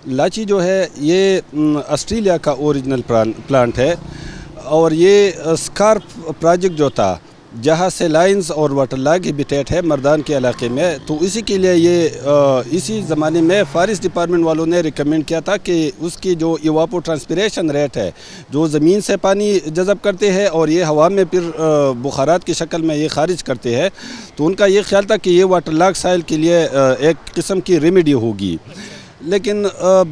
لاچی جو ہے یہ آسٹریلیا کا اوریجنل پلانٹ ہے، اور یہ اسکارپ پروجیکٹ جو تھا جہاں سے لائنز اور واٹر لاگ ہیبیٹیٹ ہے مردان کے علاقے میں، تو اسی کے لیے یہ اسی زمانے میں فارسٹ ڈپارٹمنٹ والوں نے ریکمینڈ کیا تھا کہ اس کی جو ایواپو ٹرانسپیریشن ریٹ ہے، جو زمین سے پانی جذب کرتے ہیں اور یہ ہوا میں پھر بخارات کی شکل میں یہ خارج کرتے ہیں، تو ان کا یہ خیال تھا کہ یہ واٹر لاگ سائل کے لیے ایک قسم کی ریمیڈی ہوگی۔ لیکن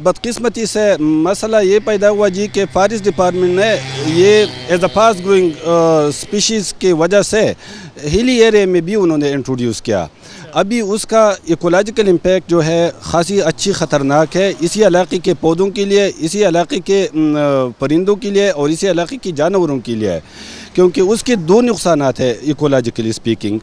بدقسمتی سے مسئلہ یہ پیدا ہوا جی کہ فارسٹ ڈپارٹمنٹ نے یہ as a fast growing species کی وجہ سے ہلی ایریا میں بھی انہوں نے انٹروڈیوس کیا۔ ابھی اس کا ایکولوجیکل امپیکٹ جو ہے خاصی اچھی خطرناک ہے اسی علاقے کے پودوں کے لیے، اسی علاقے کے پرندوں کے لیے اور اسی علاقے کے جانوروں کے لیے، کیونکہ اس کے دو نقصانات ہیں ایکولوجیکلی اسپیکنگ۔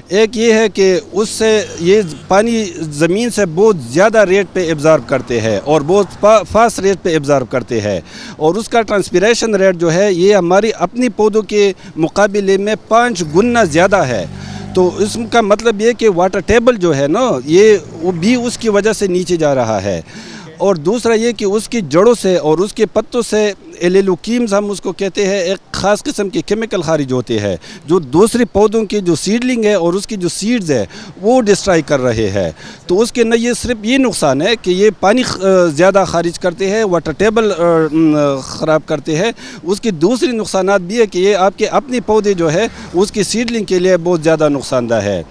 ایک یہ ہے کہ اس سے یہ پانی زمین سے بہت زیادہ ریٹ پہ ایبزارب کرتے ہیں اور بہت فاسٹ ریٹ پہ ایبزارب کرتے ہیں، اور اس کا ٹرانسپیریشن ریٹ جو ہے یہ ہماری اپنی پودوں کے مقابلے میں 5 گنا زیادہ ہے۔ تو اس کا مطلب یہ کہ واٹر ٹیبل جو ہے نا یہ وہ بھی اس کی وجہ سے نیچے جا رہا ہے، اور دوسرا یہ کہ اس کی جڑوں سے اور اس کے پتوں سے ایلیلوکیمز ہم اس کو کہتے ہیں، ایک خاص قسم کے کیمیکل خارج ہوتے ہیں جو دوسرے پودوں کے جو سیڈلنگ ہے اور اس کی جو سیڈز ہے وہ ڈسٹرائی کر رہے ہیں۔ تو اس کے نہ یہ صرف یہ نقصان ہے کہ یہ پانی زیادہ خارج کرتے ہیں، واٹر ٹیبل خراب کرتے ہیں، اس کی دوسری نقصانات بھی ہے کہ یہ آپ کے اپنے پودے جو ہے اس کی سیڈلنگ کے لیے بہت زیادہ نقصان دہ ہے۔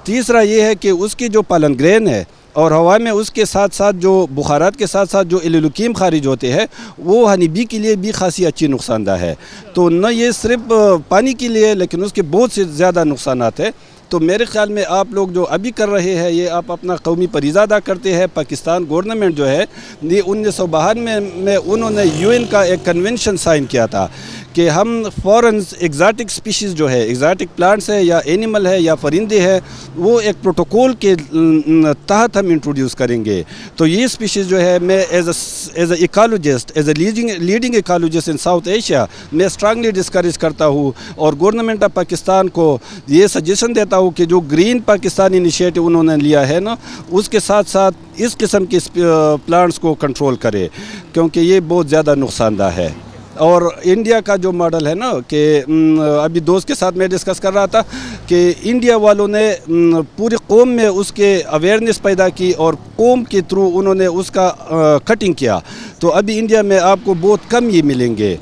تیسرا یہ ہے کہ اس کی جو پالن گرین ہے اور ہوا میں اس کے ساتھ ساتھ جو بخارات کے ساتھ ساتھ جو ایلیلوکیم خارج ہوتے ہیں وہ ہنی بی کے لیے بھی خاصی اچھی نقصان دہ ہے۔ تو نہ یہ صرف پانی کے لیے لیکن اس کے بہت سے زیادہ نقصانات ہیں۔ تو میرے خیال میں آپ لوگ جو ابھی کر رہے ہیں یہ آپ اپنا قومی فریضہ ادا کرتے ہیں۔ پاکستان گورنمنٹ جو ہے یہ 1992 میں انہوں نے UN کا ایک کنونشن سائن کیا تھا کہ ہم فورنز ایگزاٹک سپیشیز جو ہے، ایگزاٹک پلانٹس ہے یا اینیمل ہے یا پرندے ہیں، وہ ایک پروٹوکول کے تحت ہم انٹروڈیوس کریں گے۔ تو یہ سپیشیز جو ہے میں as a ecologist, as a leading ecologist in South Asia میں اسٹرانگلی ڈسکریج کرتا ہوں، اور گورنمنٹ آف پاکستان کو یہ سجیشن دیتا ہوں کہ جو گرین پاکستان انیشیٹو انہوں نے لیا ہے نا اس کے ساتھ ساتھ اس قسم کے پلانٹس کو کنٹرول کرے، کیونکہ یہ بہت زیادہ نقصان دہ ہے۔ اور انڈیا کا جو ماڈل ہے نا کہ ابھی دوست کے ساتھ میں ڈسکس کر رہا تھا کہ انڈیا والوں نے پوری قوم میں اس کے اویئرنیس پیدا کی اور قوم کے تھرو انہوں نے اس کا کٹنگ کیا، تو ابھی انڈیا میں آپ کو بہت کم یہ ملیں گے۔